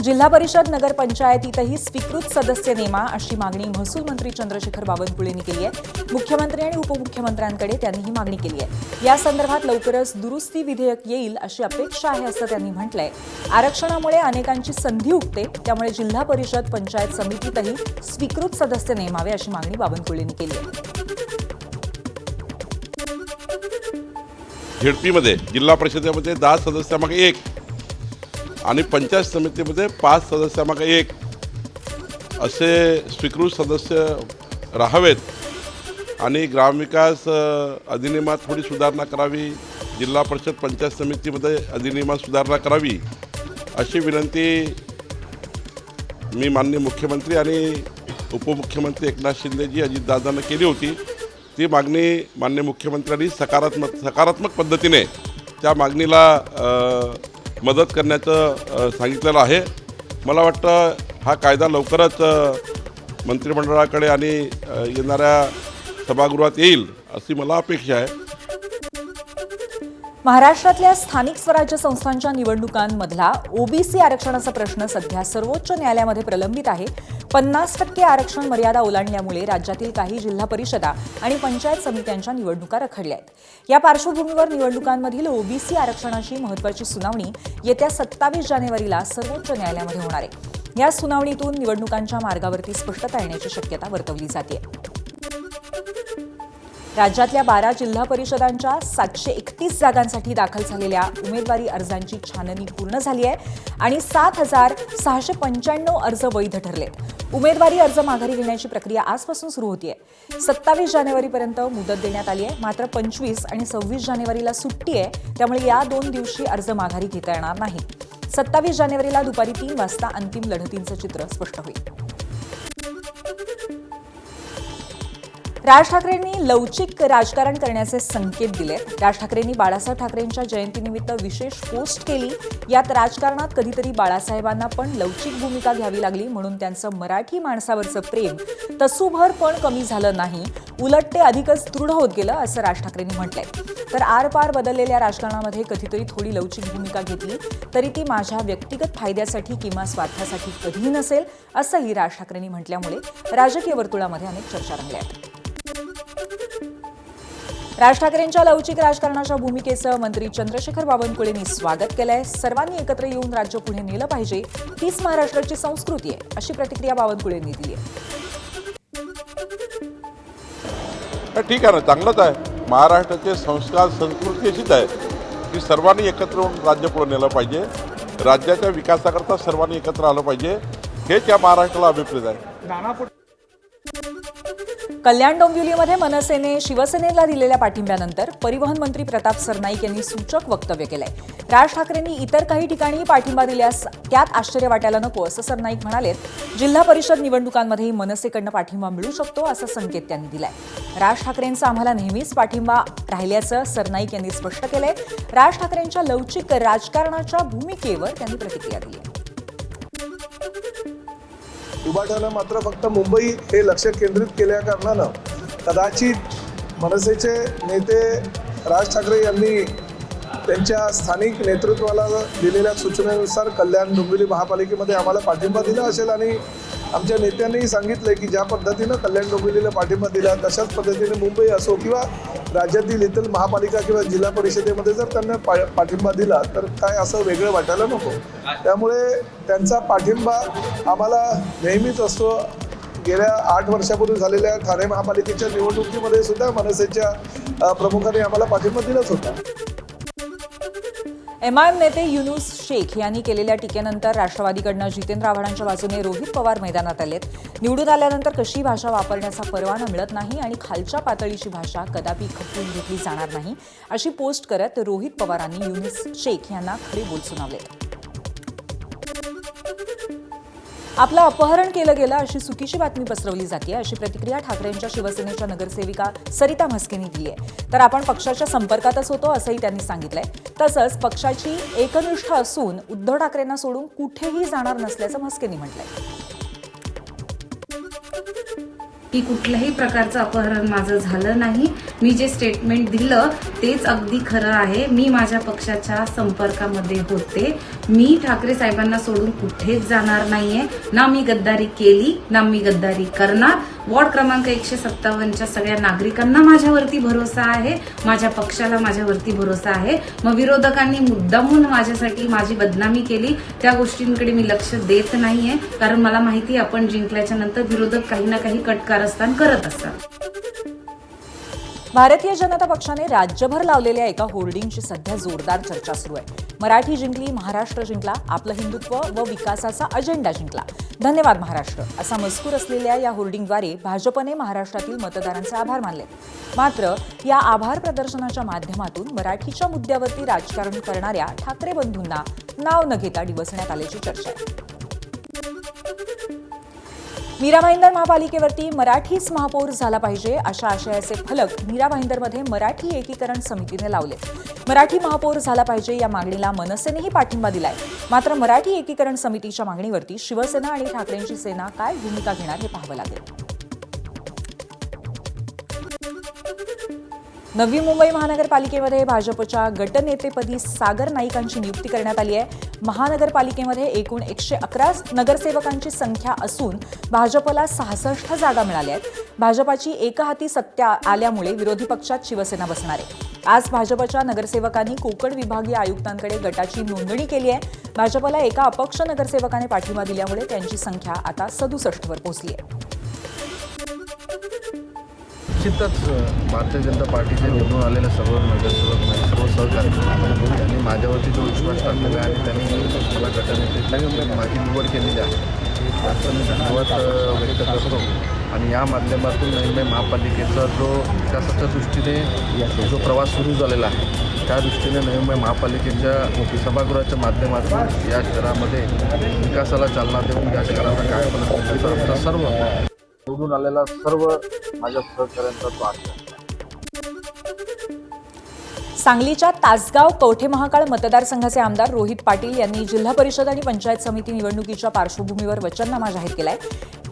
जिल्हा परिषद नगरपंचायतीतही स्वीकृत सदस्य नेमा अशी मागणी महसूल मंत्री चंद्रशेखर बावनकुळेंनी केली आहे। मुख्यमंत्री आणि उपमुख्यमंत्र्यांकडे त्यांनी ही मागणी केली आहे। या संदर्भात लवकरच दुरुस्ती विधेयक येईल अशी अपेक्षा आहे असं त्यांनी म्हटलंय। आरक्षणामुळे अनेकांची संधी उठते, त्यामुळे जिल्हा परिषद पंचायत समितीतही स्वीकृत सदस्य नेमावे अशी मागणी बावनकुळेंनी केली आहे। झेडपीमध्ये जिल्हा परिषदेमध्ये 10 सदस्यामागे 1 आणि पंचायत समितीमध्ये 5 सदस्यामागे 1 असे स्वीकृत सदस्य राहावेत आणि ग्रामविकास अधिनियमात थोडी सुधारणा करावी, जिल्हा परिषद पंचायत समितीमध्ये अधिनियमात सुधारणा करावी अशी विनंती मी माननीय मुख्यमंत्री आणि उपमुख्यमंत्री एकनाथ शिंदेजी अजितदादांना केली होती। ती मागणी माननीय मुख्यमंत्र्यांनी सकारात्मक पद्धतीने त्या मागणीला मदत करण्याचं सांगितलेलं आहे। मला वाटतं हा कायदा लवकरच मंत्रिमंडळाकडे आणि येणाऱ्या सभागृहात येईल अशी मला अपेक्षा आहे। महाराष्ट्रातल्या स्थानिक स्वराज्य संस्थांच्या निवडणुकांमधला ओबीसी आरक्षणाचा प्रश्न सध्या सर्वोच्च न्यायालयामध्ये प्रलंबित आहे। 50% आरक्षण मर्यादा ओलांडल्यामुळे राज्यातील काही जिल्हा परिषदा आणि पंचायत समित्यांच्या निवडणुका रखडल्या आहेत। या पार्श्वभूमीवर निवडणुकांमधील ओबीसी आरक्षणाची महत्त्वाची सुनावणी येत्या 27 जानेवारीला सर्वोच्च न्यायालयामध्ये होणार आहे। या सुनावणीतून निवडणुकांच्या मार्गावरती स्पष्टता येण्याची शक्यता वर्तवली जाते। राज्यातल्या 12 जिल्हा परिषदांच्या 731 जागांसाठी दाखल झालेल्या उमेदवारी अर्जांची छाननी पूर्ण झाली आहे आणि 7,695 अर्ज वैध ठरलेत। उमेदवारी अर्ज माघारी घेण्याची प्रक्रिया आजपासून सुरू होतीये। 27 जानेवारीपर्यंत मुदत देण्यात आली आहे, मात्र 25 आणि 26 जानेवारीला सुट्टी आहे, त्यामुळे या 2 दिवशी अर्ज माघारी घेता येणार नाही। 27 जानेवारीला दुपारी 3 वाजता अंतिम लढतींचं चित्र स्पष्ट होईल। राज ठाकरेंनी लवचिक राजकारण करण्याचे संकेत दिले। राज ठाकरेंनी बाळासाहेब ठाकरेंच्या जयंतीनिमित्त विशेष पोस्ट केली। यात राजकारणात कधीतरी बाळासाहेबांना पण लवचिक भूमिका घ्यावी लागली, म्हणून त्यांचं मराठी माणसावरचं प्रेम तसूभर पण कमी झालं नाही, उलट ते अधिकच दृढ होत गेलं असं राज ठाकरेंनी म्हटलंय। तर आरपार बदललेल्या राजकारणामध्ये कधीतरी थोडी लवचिक भूमिका घेतली तरी ती माझ्या व्यक्तिगत फायद्यासाठी किंवा स्वार्थासाठी कधीही नसेल असंही राज ठाकरेंनी म्हटल्यामुळे राजकीय वर्तुळामध्ये अनेक चर्चा रंगल्या आहेत। राज ठाकरेंच्या लवचिक राजकारणाच्या भूमिकेचं मंत्री चंद्रशेखर बावनकुळेंनी स्वागत केलंय। सर्वांनी एकत्र येऊन राज्य पुढे नेलं पाहिजे, हीच महाराष्ट्राची संस्कृती आहे अशी प्रतिक्रिया बावनकुळेंनी दिली आहे। ठीक आहे ना, चांगलंच आहे। महाराष्ट्राचे संस्कार संस्कृती अशीच आहे की सर्वांनी एकत्र येऊन राज्य पुढे नेलं पाहिजे, राज्याच्या विकासाकरता सर्वांनी एकत्र आलं पाहिजे, हेच या महाराष्ट्राला अभिप्रेत आहे। कल्याण डोंबिवलीमध्ये मनसेने शिवसेनेला दिलेल्या पाठिंब्यानंतर परिवहन मंत्री प्रताप सरनाईक यांनी सूचक वक्तव्य केलंय। राज ठाकरेंनी इतर काही ठिकाणी पाठिंबा दिल्यास त्यात आश्चर्य वाटायला नको असं सरनाईक म्हणालेत। जिल्हा परिषद निवडणुकांमध्येही मनसेकडनं पाठिंबा मिळू शकतो असा संकेत त्यांनी दिलाय। राज ठाकरेंचा आम्हाला नेहमीच पाठिंबा राहिल्याचं सरनाईक यांनी स्पष्ट केलंय। राज ठाकरेंच्या लवचिक राजकारणाच्या भूमिकेवर त्यांनी प्रतिक्रिया दिली आहे। उभाटानं मात्र फक्त मुंबई हे लक्ष केंद्रित केल्या कारणानं कदाचित मनसेचे नेते राज ठाकरे यांनी त्यांच्या स्थानिक नेतृत्वाला दिलेल्या सूचनेनुसार कल्याण डोंबिवली महापालिकेमध्ये आम्हाला पाठिंबा दिला असेल आणि आमच्या नेत्यांनीही सांगितलं की ज्या पद्धतीनं कल्याण डोंबिवलीला पाठिंबा दिला तशाच पद्धतीने मुंबई असो किंवा राज्यातील इतर महापालिका किंवा जिल्हा परिषदेमध्ये जर त्यांना पाठिंबा दिला तर काय असं वेगळं वाटायला नको। त्यामुळे त्यांचा पाठिंबा आम्हाला नेहमीच असतो। गेल्या 8 वर्षापूर्वी झालेल्या ठाणे महापालिकेच्या निवडणुकीमध्ये सुद्धा मनसेच्या प्रमुखांनी आम्हाला पाठिंबा दिलाच होता। एमआयएम नेते युनुस शेख यांनी केलेल्या टीकेनंतर राष्ट्रवादीकडनं जितेंद्र आव्हाडांच्या बाजूने रोहित पवार मैदानात आलेत। निवडून आल्यानंतर कशी भाषा वापरण्याचा परवाना मिळत नाही आणि खालच्या पातळीची भाषा कदापि खपवून घेतली जाणार नाही अशी पोस्ट करत रोहित पवारांनी युनुस शेख यांना खरे बोल सुनावले। आपलं अपहरण केलं गेलं अशी चुकीची बातमी पसरवली जाते अशी प्रतिक्रिया ठाकरेंच्या शिवसेनेच्या नगरसेविका सरिता म्हस्केंनी दिली आहे। तर आपण पक्षाच्या संपर्कातच होतो असंही त्यांनी सांगितलंय। तसंच पक्षाची एकनिष्ठा असून उद्धव ठाकरेंना सोडून कुठेही जाणार नसल्याचं म्हस्केंनी म्हटलंय। की कुठल्याही प्रकारचं अपहरण माझं झालं नाही मी जे स्टेटमेंट दिलं तेच अगदी खरं आहे. मी माझ्या पक्षाच्या संपर्कामध्ये होते. मी ठाकरे साहेबांना सोडून कुठेच जाणार नाहीये. ना मी गद्दारी केली ना मी गद्दारी करणार. वॉर्ड क्रमांक 157च्या सगळ्या नागरिकांना माझ्यावरती भरोसा आहे, माझ्या पक्षाला माझ्यावरती भरोसा आहे. मग विरोधकांनी मुद्दामून माझ्यासाठी माझी बदनामी केली त्या गोष्टींकडे मी लक्ष देत नाहीये, कारण मला माहिती आहे आपण जिंकल्याच्या नंतर विरोधक काही ना काही कटकारस्थान करत असतात. भारतीय जनता पक्षाने राज्यभर लावलेल्या एका होर्डिंगची सध्या जोरदार चर्चा सुरू आहे. मराठी जिंकली, महाराष्ट्र जिंकला, आपलं हिंदुत्व व विकासाचा अजेंडा जिंकला, धन्यवाद महाराष्ट्र असा मजकूर असलेल्या या होर्डिंगद्वारे भाजपने महाराष्ट्रातील मतदारांचे आभार मानले. मात्र या आभार प्रदर्शनाच्या माध्यमातून मराठीच्या मुद्द्यावरती राजकारण करणाऱ्या ठाकरे बंधूंना नाव न घेता डिवचण्यात आल्याची चर्चा आहे. मीरा भाईंदर महापालिकेवरती मराठीच महापौर झाला पाहिजे अशा आशयाचे फलक मीरा भाईंदरमध्ये मराठी एकीकरण समितीने लावले. मराठी महापौर झाला पाहिजे या मागणीला मनसेनेही पाठिंबा दिलाय. मात्र मराठी एकीकरण समितीच्या मागणीवरती शिवसेना आणि ठाकरेंची सेना काय भूमिका घेणार हे पाहावं लागेल. नवी मुंबई महानगरपालिकेमध्ये भाजपच्या गटनेतेपदी सागर नाईकांची नियुक्ती करण्यात आली आहे. महानगरपालिकेमध्ये एकूण 111 नगरसेवकांची संख्या असून भाजपला 66 जागा मिळाल्या आहेत. भाजपाची एकहाती सत्ता आल्यामुळे विरोधी पक्षात शिवसेना बसणार आहे. आज भाजपच्या नगरसेवकांनी कोकण विभागीय आयुक्तांकडे गटाची नोंदणी केली आहे. भाजपला एका अपक्ष नगरसेवकाने पाठिंबा दिल्यामुळे त्यांची संख्या आता 67 वर पोहोचली आहे. निश्चितच भारतीय जनता पार्टीचे निवडून आलेले सर्व नगरसेवक सर्व सहकारी त्यांनी माझ्यावरती जो विश्वास टाकलेला आहे आणि त्यांनी मला गटनेते माझी निवड केलेली आहे त्याचा मी धन्यवाद व्यक्त करतो. आणि या माध्यमातून नवी महापालिकेचा जो विकासाच्या दृष्टीने जो प्रवास सुरू झालेला आहे त्या दृष्टीने नवी मुंबई महापालिकेच्या सभागृहाच्या माध्यमातून या शहरामध्ये विकासाला चालना देऊन या शहराला काय बनवण्याचा आमचा सर्व निवडून आलेला सर्व माझ्या सहकाऱ्यांचा तो आहे. सांगलीच्या तासगाव कवठे महाकाळ मतदारसंघाचे आमदार रोहित पाटील यांनी जिल्हा परिषद आणि पंचायत समिती निवडणुकीच्या पार्श्वभूमीवर वचननामा जाहीर केलाय.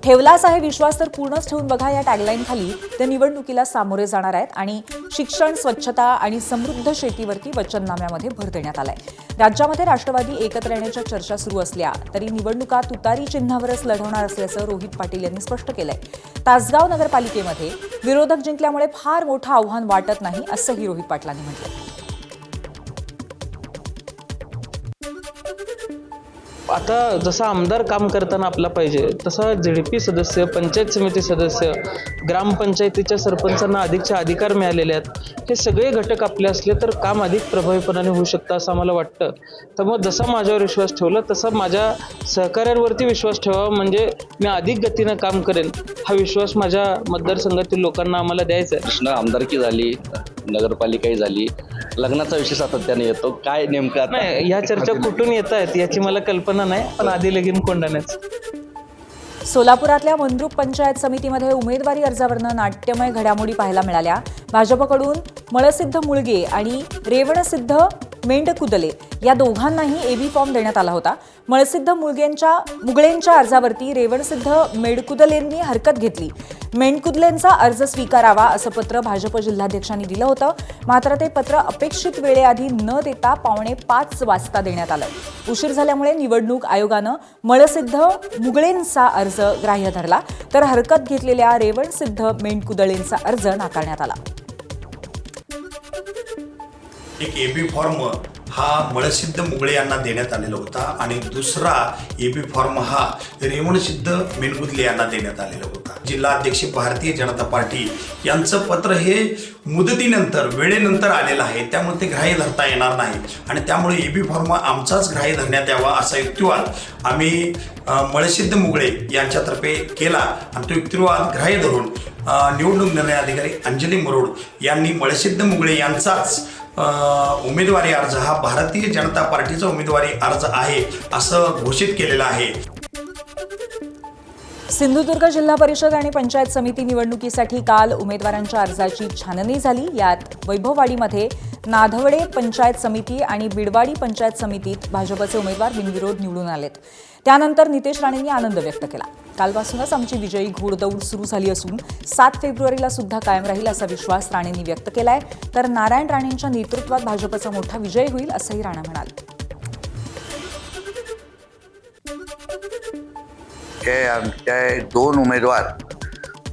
ठेवलाच आहे विश्वास तर पूर्णच ठेवून बघा या टॅगलाईनखाली ते निवडणुकीला सामोरे जाणार आहेत आणि शिक्षण, स्वच्छता आणि समृद्ध शेतीवरती वचननाम्यामध्ये भर देण्यात आलाय. राज्यामध्ये राष्ट्रवादी एकत्र येण्याच्या चर्चा सुरू असल्या तरी निवडणुका तुतारी चिन्हावरच लढवणार असल्याचं रोहित पाटील यांनी स्पष्ट केलंय. तासगाव नगरपालिकेमध्ये विरोधक जिंकल्यामुळे फार मोठं आव्हान वाटत नाही असंही रोहित पाटलांनी म्हटलं. आता जसा आमदार काम करताना आपला पाहिजे तसा ZP सदस्य, पंचायत समिती सदस्य, ग्रामपंचायतीच्या सरपंचांना अधिकचे अधिकार मिळालेले आहेत. हे सगळे घटक आपले असले तर काम अधिक प्रभावीपणाने होऊ शकतं असं आम्हाला वाटतं. त्यामुळे जसा माझ्यावर विश्वास ठेवला तसा माझ्या सहकाऱ्यांवरती विश्वास ठेवावा, म्हणजे मी अधिक गतीनं काम करेन हा विश्वास माझ्या मतदारसंघातील लोकांना आम्हाला द्यायचा आहे. कृष्ण आमदारकी झाली, नगरपालिकाही झाली, लग्नाचा विषय सातत्याने येतो. काय नेमकं नाही, ह्या चर्चा कुठून येत आहेत याची मला कल्पना नाही, पण आधी लगीन कोंडाण्याच. सोलापुरातल्या मंद्रुप पंचायत समितीमध्ये उमेदवारी अर्जावरनं नाट्यमय घडामोडी पाहायला मिळाल्या. भाजपकडून मळसिद्ध मुळगे आणि रेवणसिद्ध मेंढकुदले या दोघांनाही एबी फॉर्म देण्यात आला होता. मळसिद्ध मुगळेंच्या अर्जावरती रेवणसिद्ध मेंढकुदलेंनी हरकत घेतली. मेंढकुदलेंचा अर्ज स्वीकारावा असं पत्र भाजप जिल्हाध्यक्षांनी दिलं होतं. मात्र ते पत्र अपेक्षित वेळेआधी न देता 4:45 वाजता देण्यात आलं. उशीर झाल्यामुळे निवडणूक आयोगानं मळसिद्ध मुगळेंचा अर्ज ग्राह्य धरला तर हरकत घेतलेल्या रेवणसिद्ध मेंढकुदलेंचा अर्ज नाकारण्यात आला. एक एबी फॉर्म हा मळसिद्ध मुगळे यांना देण्यात आलेला होता आणि दुसरा एबी फॉर्म हा रेवणसिद्ध मेंढकुदले यांना देण्यात आलेला होता. जिल्हाध्यक्ष भारतीय जनता पार्टी यांचं पत्र हे मुदतीनंतर वेळेनंतर आलेलं आहे, त्यामुळे ते ग्राह्य धरता येणार नाही आणि त्यामुळे एबी फॉर्म आमचाच ग्राह्य धरण्यात यावा असा युक्तिवाद आम्ही मळसिद्ध मुगळे यांच्यातर्फे केला आणि तो युक्तिवाद ग्राह्य धरून निवडणूक निर्णय अधिकारी अंजली मरोड यांनी मळसिद्ध मुगळे यांचाच उमेदवारी अर्ज हा भारतीय जनता पार्टीचा उमेदवारी अर्ज आहे असं घोषित केलेलं आहे. सिंधुदुर्ग जिल्हा परिषद आणि पंचायत समिती निवडणुकीसाठी काल उमेदवारांच्या अर्जाची छाननी झाली. यात वैभववाडीमध्ये नाधवडे पंचायत समिती आणि बिडवाडी पंचायत समितीत भाजपचे उमेदवार बिनविरोध निवडून आलेत. त्यानंतर नितेश राणेंनी आनंद व्यक्त केला. कालपासूनच आमची विजयी घोडदौड सुरू झाली असून 7 फेब्रुवारीला सुद्धा कायम राहील असा विश्वास राणेंनी व्यक्त केलाय. तर नारायण राणेंच्या नेतृत्वात भाजपचा मोठा विजय होईल असंही राणा म्हणाले. आमचे 2 उमेदवार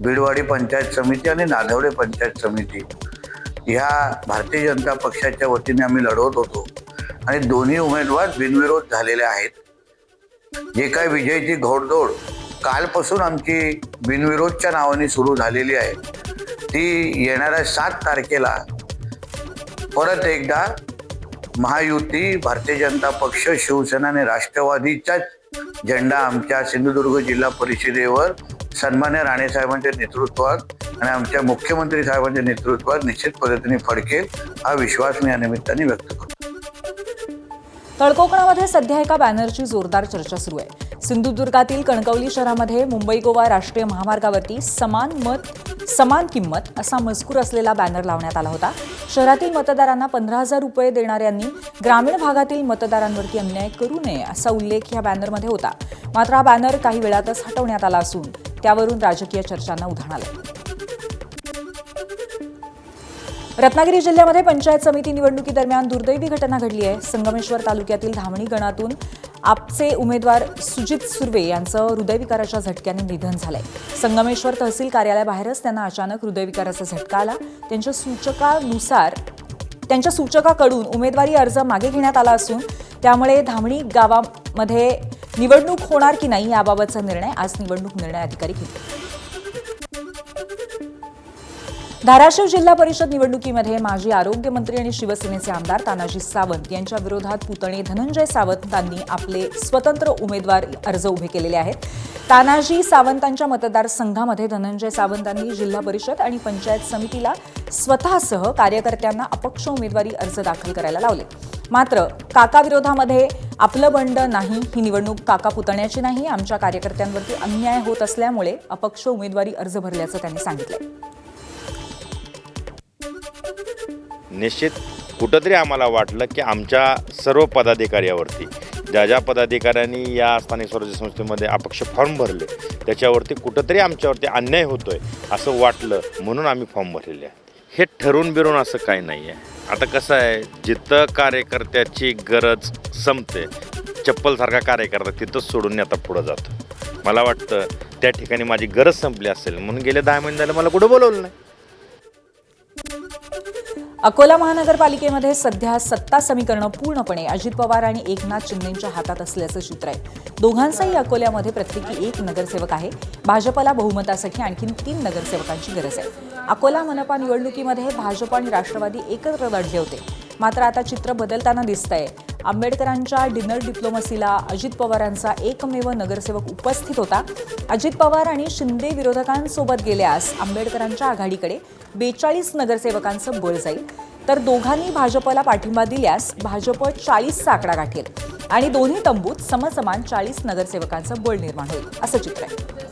बिडवाडी पंचायत समिती आणि नाधवडे पंचायत समिती ह्या भारतीय जनता पक्षाच्या वतीने आम्ही लढवत होतो आणि दोन्ही उमेदवार बिनविरोध झालेले आहेत. जे काय विजयची घोडदौड कालपासून आमची बिनविरोधच्या नावाने सुरू झालेली आहे, ती येणाऱ्या 7 तारखेला परत एकदा महायुती, भारतीय जनता पक्ष, शिवसेना आणि राष्ट्रवादीचाच झेंडा आमच्या सिंधुदुर्ग जिल्हा परिषदेवर सन्मान्य राणे साहेबांच्या नेतृत्वात आणि आमच्या मुख्यमंत्री साहेबांच्या नेतृत्वात निश्चित पद्धतीने फडकेल, हा विश्वास मी या निमित्ताने व्यक्त करतो. तळकोकणामध्ये सध्या एका बॅनरची जोरदार चर्चा सुरू आहे. सिंधुदुर्गातील कणकवली शहरामध्ये मुंबई गोवा राष्ट्रीय महामार्गावरती समान मत समान किंमत असा मजकूर असलेला बॅनर लावण्यात आला होता. शहरातील मतदारांना 15,000 रुपये देणाऱ्यांनी ग्रामीण भागातील मतदारांवरती अन्याय करू नये असा उल्लेख या बॅनरमध्ये होता. मात्र हा बॅनर काही वेळातच हटवण्यात आला असून त्यावरून राजकीय चर्चांना उधाण आलं. रत्नागिरी जिल्ह्यामध्ये पंचायत समिती निवडणुकीदरम्यान दुर्दैवी घटना घडली आहे. संगमेश्वर तालुक्यातील धामणी गणातून आपचे उमेदवार सुजित सुर्वे यांचं हृदयविकाराच्या झटक्याने निधन झालंय. संगमेश्वर तहसील कार्यालयाबाहेरच त्यांना अचानक हृदयविकाराचा झटका आला. त्यांच्या सूचकाकडून उमेदवारी अर्ज मागे घेण्यात आला असून त्यामुळे धामणी गावामध्ये निवडणूक होणार की नाही याबाबतचा निर्णय आज निवडणूक निर्णय अधिकारी घेतील. धाराशिव जिल्हा परिषद निवडणुकीमध्ये माजी आरोग्यमंत्री आणि शिवसेनेचे आमदार तानाजी सावंत यांच्या विरोधात पुतणे धनंजय सावंतांनी आपले स्वतंत्र उमेदवार अर्ज उभे केलेले आहेत. तानाजी सावंतांच्या मतदारसंघामध्ये धनंजय सावंतांनी जिल्हा परिषद आणि पंचायत समितीला स्वतःसह कार्यकर्त्यांना अपक्ष उमेदवारी अर्ज दाखल करायला लावले. मात्र काका विरोधामध्ये आपलं बंड नाही, ही निवडणूक काका पुतण्याची नाही, आमच्या कार्यकर्त्यांवरती अन्याय होत असल्यामुळे अपक्ष उमेदवारी अर्ज भरल्याचं त्यांनी सांगितलंय. निश्चित कुठंतरी आम्हाला वाटलं की आमच्या सर्व पदाधिकाऱ्यावरती ज्या पदाधिकाऱ्यांनी या स्थानिक स्वराज्य संस्थेमध्ये अपक्ष फॉर्म भरले त्याच्यावरती कुठंतरी आमच्यावरती अन्याय होतोय असं वाटलं, म्हणून आम्ही फॉर्म भरलेले आहे. हे ठरून बिरून असं काही नाही आहे. आता कसं आहे, जिथं कार्यकर्त्याची गरज संपते, चप्पलसारखा कार्यकर्ता तिथंच सोडून आता पुढं जातो. मला वाटतं त्या ठिकाणी माझी गरज संपली असेल म्हणून गेले 10 महिने झाले मला कुठं बोलवलं नाही. अकोला महानगरपालिकेमध्ये सध्या सत्ता समीकरणं पूर्णपणे अजित पवार आणि एकनाथ शिंदेंच्या हातात असल्याचं चित्र आहे. दोघांचाही अकोल्यामध्ये प्रत्येकी 1 नगरसेवक आहे. भाजपला बहुमतासाठी आणखी 3 नगरसेवकांची गरज आहे. अकोला मनपा निवडणुकीमध्ये भाजप आणि राष्ट्रवादी एकत्र लढले होते. मात्र आता चित्र बदलताना दिसतंय. आंबेडकरांच्या डिनर डिप्लोमसीला अजित पवारांचा एकमेव नगरसेवक उपस्थित होता. अजित पवार आणि शिंदे विरोधकांसोबत गेल्यास आंबेडकरांच्या आघाडीकडे 42 नगरसेवकांचं बळ जाईल. तर दोघांनी भाजपला पाठिंबा दिल्यास भाजप 40चा आकडा गाठेल आणि दोन्ही तंबूत समसमान 40 नगरसेवकांचं बळ निर्माण होईल असं चित्र आहे.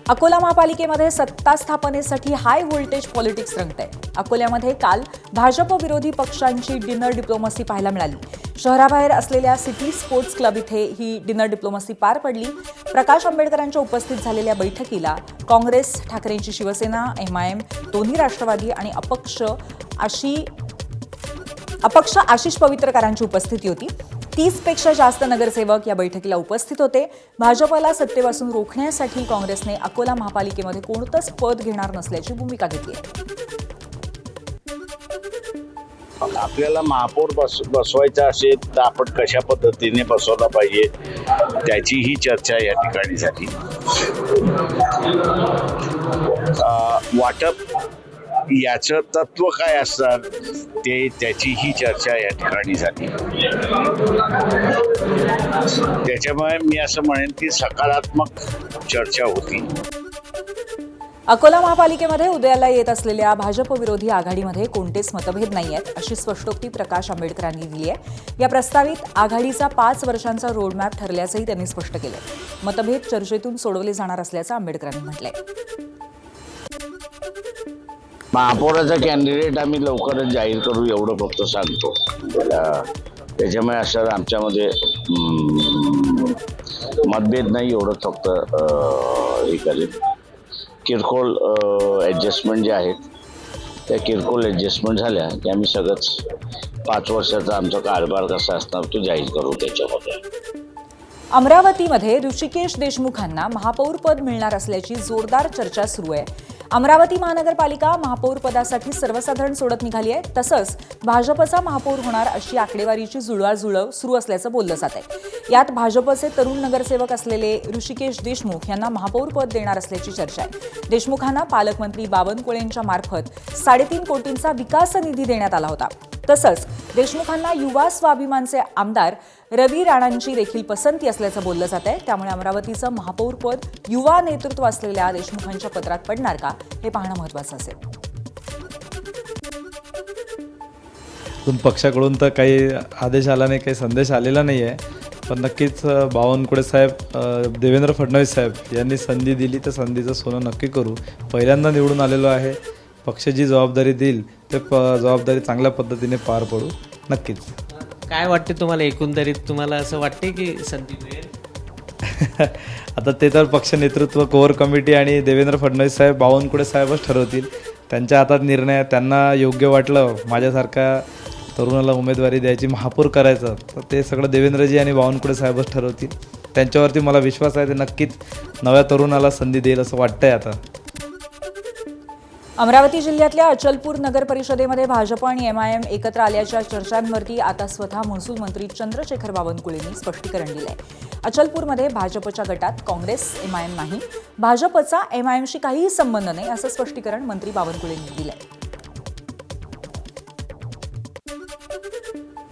अकोला महापालिकेमध्ये सत्ता स्थापनेसाठी हाय व्होल्टेज पॉलिटिक्स रंगतंय. अकोल्यामध्ये काल भाजप विरोधी पक्षांची डिनर डिप्लोमसी पाहायला मिळाली. शहराबाहेर असलेल्या सिटी स्पोर्ट्स क्लब इथे ही डिनर डिप्लोमसी पार पडली. प्रकाश आंबेडकरांच्या उपस्थित झालेल्या बैठकीला काँग्रेस, ठाकरेंची शिवसेना, MIM, दोन्ही राष्ट्रवादी आणि अपक्ष आशिष पवित्रकरांची उपस्थिती होती. 30पेक्षा जास्त नगरसेवक या बैठकीला उपस्थित होते. भाजपला सत्तेपासून रोखण्यासाठी काँग्रेसने अकोला महापालिकेमध्ये कोणतंच पद घेणार नसल्याची भूमिका घेतली आहे. आपल्याला महापौर बसवायचा असेल तर आपण कशा पद्धतीने बसवला पाहिजे त्याची ही चर्चा या ठिकाणी झाली. वाटप याचं तत्व काय असणार त्याची ही चर्चा या ठिकाणी झाली. त्याच्यामुळे मी असं म्हणेन की सकारात्मक चर्चा होती. अकोला महापालिकेमध्ये उदयाला येत असलेल्या भाजप विरोधी आघाडीमध्ये कोणतेच मतभेद नाही आहेत अशी स्पष्टोक्ती प्रकाश आंबेडकरांनी दिली आहे. या प्रस्तावित आघाडीचा 5 वर्षांचा रोडमॅप ठरल्याचंही त्यांनी स्पष्ट केलं. मतभेद चर्चेतून सोडवले जाणार असल्याचं आंबेडकरांनी म्हटलंय. महापौराचा कॅन्डिडेट आम्ही लवकरच जाहीर करू एवढं फक्त सांगतो. त्याच्यामुळे असं आमच्यामध्ये मतभेद नाही, एवढं फक्त हे करेल. किरकोळ ॲडजस्टमेंट जे आहेत त्या किरकोळ ॲडजस्टमेंट झाल्या की आम्ही सगळंच 5 वर्षाचा आमचा कारभार कसा असणार तो जाहीर करू त्याच्यामध्ये. अमरावतीमध्ये ऋषिकेश देशमुखांना महापौर पद मिळणार असल्याची जोरदार चर्चा सुरू आहे. अमरावती महानगरपालिका महापौर पदासाठी सर्वसाधारण सोडत निघाली आहे. तसंच भाजपचा महापौर होणार अशी आकडेवारीची जुळवाजुळव सुरू असल्याचं बोललं जात आहे. यात भाजपचे तरुण नगरसेवक असलेले ऋषिकेश देशमुख यांना महापौर पद देणार असल्याची चर्चा आहे. देशमुखांना पालकमंत्री बावनकुळेंच्या मार्फत 3.5 कोटींचा विकास निधी देण्यात आला होता. तसंच देशमुखांना युवा स्वाभिमानचे आमदार रवी राणांची देखील पसंती असल्याचं बोललं जात आहे. त्यामुळे अमरावतीचं महापौर पद युवा नेतृत्व असलेल्या देशमुखांच्या पत्रात पडणार का हे पाहणं महत्त्वाचं असेल. पक्षाकडून तर काही आदेश आला नाही, काही संदेश आलेला नाही आहे. पण नक्कीच बावनकुळे साहेब, देवेंद्र फडणवीस साहेब यांनी संधी दिली तर संधीचं सोनं नक्की करू. पहिल्यांदा निवडून आलेलो आहे. पक्ष जी जबाबदारी देईल ते जबाबदारी चांगल्या पद्धतीने पार पडू नक्कीच. काय वाटते तुम्हाला एकंदरीत? तुम्हाला असं वाटते की संधी मिळेल? आता ते तर पक्ष नेतृत्व, कोर कमिटी आणि देवेंद्र फडणवीस साहेब, बावनकुळे साहेबच ठरवतील. त्यांच्या हातात निर्णय. त्यांना योग्य वाटलं माझ्यासारख्या तरुणाला उमेदवारी द्यायची, महापौर करायचं, तर ते सगळं देवेंद्रजी आणि बावनकुळे साहेबच ठरवतील. त्यांच्यावरती मला विश्वास आहे. ते नक्कीच नव्या तरुणाला संधी देईल असं वाटतंय. आता अमरावती जिल्ह्यातल्या अचलपूर नगर परिषदेमध्ये भाजप आणि MIM एकत्र आल्याच्या चर्चांवरती आता स्वतः महसूल मंत्री चंद्रशेखर बावनकुळेंनी स्पष्टीकरण दिलंय. अचलपूरमध्ये भाजपच्या गटात काँग्रेस MIM नाही, भाजपचा MIMशी काहीही संबंध नाही असं स्पष्टीकरण मंत्री बावनकुळेंनी दिलंय.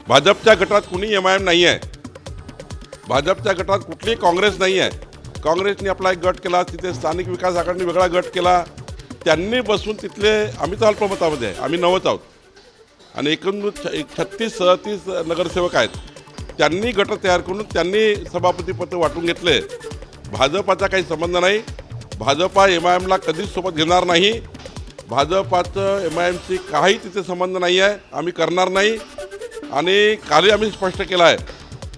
भाजपच्या गटात कुणी MIM नाही आहे. भाजपच्या गटात कुठलीही काँग्रेस नाही आहे. काँग्रेसने आपला एक गट केला, तिथे स्थानिक विकास आघाडीने वेगळा गट केला. त्यांनी बसून तिथले, आम्ही तर अल्पमतामध्ये आहे, आम्ही 90 आहोत आणि एकूण 36-37 नगरसेवक आहेत. त्यांनी गट तयार करून त्यांनी सभापतीपद वाटून घेतले. भाजपाचा काही संबंध नाही. भाजपा MIMला कधीच सोबत घेणार नाही. भाजपाचं MIMशी काही तिथे संबंध नाही आहे. आम्ही करणार नाही. आणि कालही आम्ही स्पष्ट केलं आहे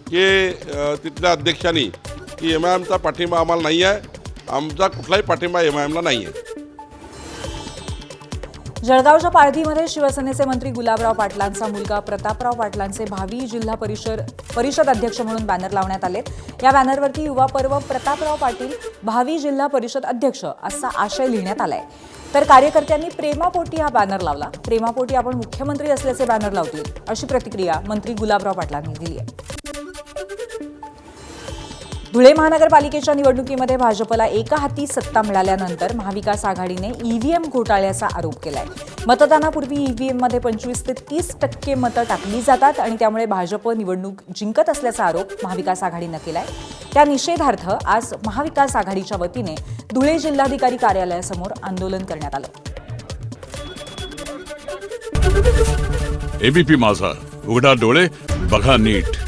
की तिथल्या अध्यक्षांनी की MIMचा पाठिंबा आम्हाला नाही आहे. आमचा कुठलाही पाठिंबा MIMला नाही आहे. जळगावच्या पारधीमध्ये शिवसेनेचे मंत्री गुलाबराव पाटलांचा मुलगा प्रतापराव पाटलांचे भावी जिल्हा परिषद अध्यक्ष म्हणून बॅनर लावण्यात आले. या बॅनरवरती युवा पर्व प्रतापराव पाटील भावी जिल्हा परिषद अध्यक्ष असा आशय लिहिण्यात आलाय. तर कार्यकर्त्यांनी प्रेमापोटी हा बॅनर लावला. प्रेमापोटी आपण मुख्यमंत्री असल्याचे बॅनर लावतील अशी प्रतिक्रिया मंत्री गुलाबराव पाटलांनी दिली आहे. धुळे महानगरपालिकेच्या निवडणुकीमध्ये भाजपला एकहाती सत्ता मिळाल्यानंतर महाविकास आघाडीने EVM घोटाळ्याचा आरोप केलाय. मतदानापूर्वी EVMमध्ये 25 ते 30% मतं टाकली जातात आणि त्यामुळे भाजप निवडणूक जिंकत असल्याचा आरोप महाविकास आघाडीनं केलाय. त्या निषेधार्थ आज महाविकास आघाडीच्या वतीने धुळे जिल्हाधिकारी कार्यालयासमोर आंदोलन करण्यात आलं. ABP माझा, उघडा डोळे बघा नीट.